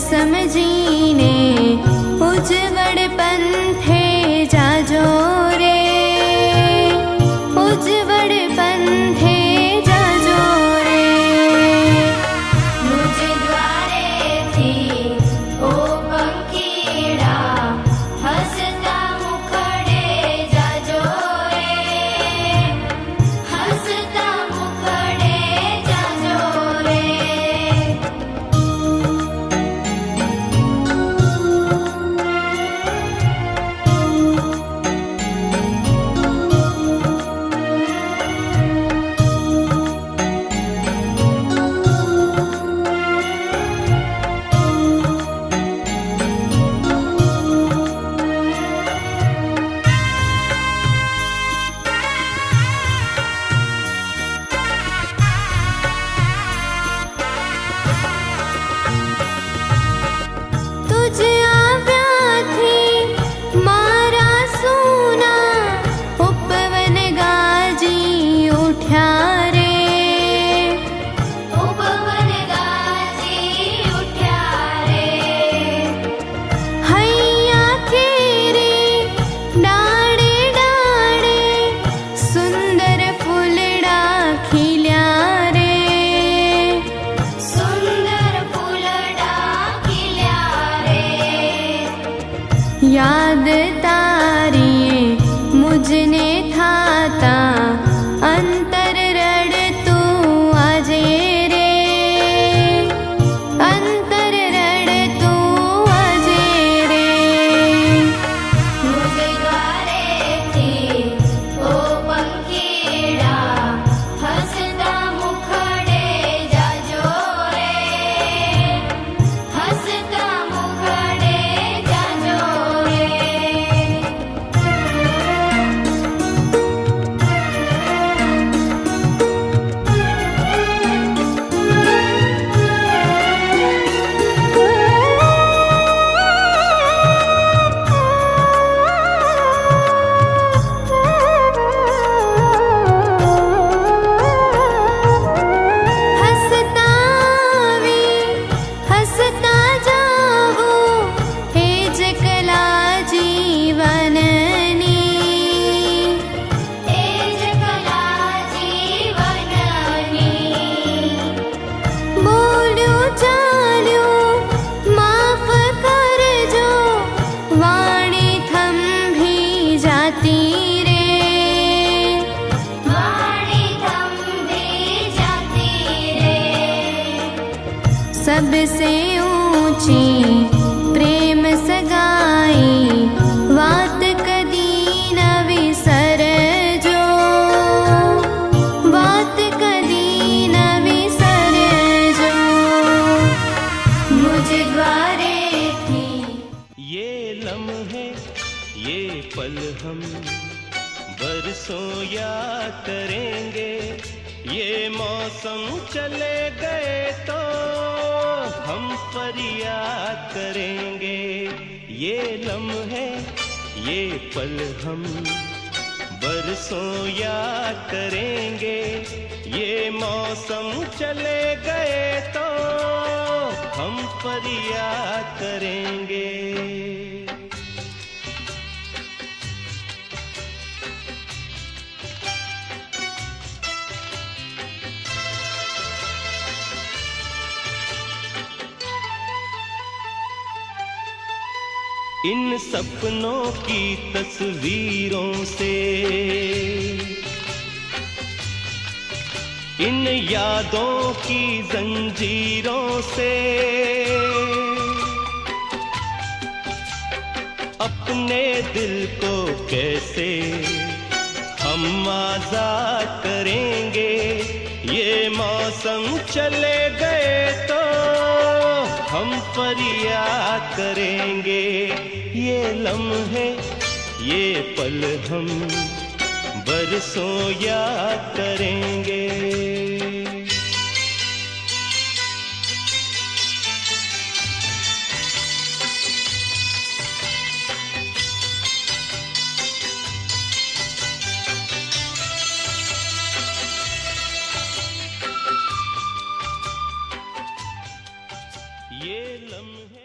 समजीने उजवड़ पंथे जाजो रे, उजवड़ पंथे जाजो रे। मुझ द्वारे थी ओ पंखीड़ा हसता मुखड़े जाजो रे, हसता मुखड़े जाजो रे। तुझ आव्या थी मारा सूना उपवन गाजी उठ्या रे, उपवन गाजी उठ्या रे। हैया केरे डाड़े डाड़े सुंदर फूलड़ा खिल्या रे, सुंदर फूलड़ा खिल्या रे। याद तारिये मुझने थाता अंतर रड़ तू आजे रे, अंतर रड़ तू आजे रे। मुझ द्वारे थी ओ पंखीड़ा हसता मुखड़े जाजो रे, हसता मुखड़े जाजो रे। हसता आवी हसता जावो हे ज कला जीवननी, हे ज कला जीवननी। बोल्यो चाल्यो माफ करजो वाणी थंभी जाती रे, वाणी थंभी जाती रे। सबसे ऊंची प्रेम सगाई वात कदी न विसरजो, वात कदी न विसरजो। मुझ द्वारे थी ये लम्हे ये पल हम बरसों याद करेंगे, ये मौसम चले गए तो हम फरियाद करेंगे। ये लम्हे ये पल हम बरसों याद करेंगे, ये मौसम चले गए तो हम फरियाद करेंगे। इन सपनों की तस्वीरों से, इन यादों की जंजीरों से अपने दिल को कैसे हम आजाद करेंगे। ये मौसम चले गए तो हम फरियाद करेंगे। ये लम्हे ये पल हम बरसों याद करेंगे। ये लम्हे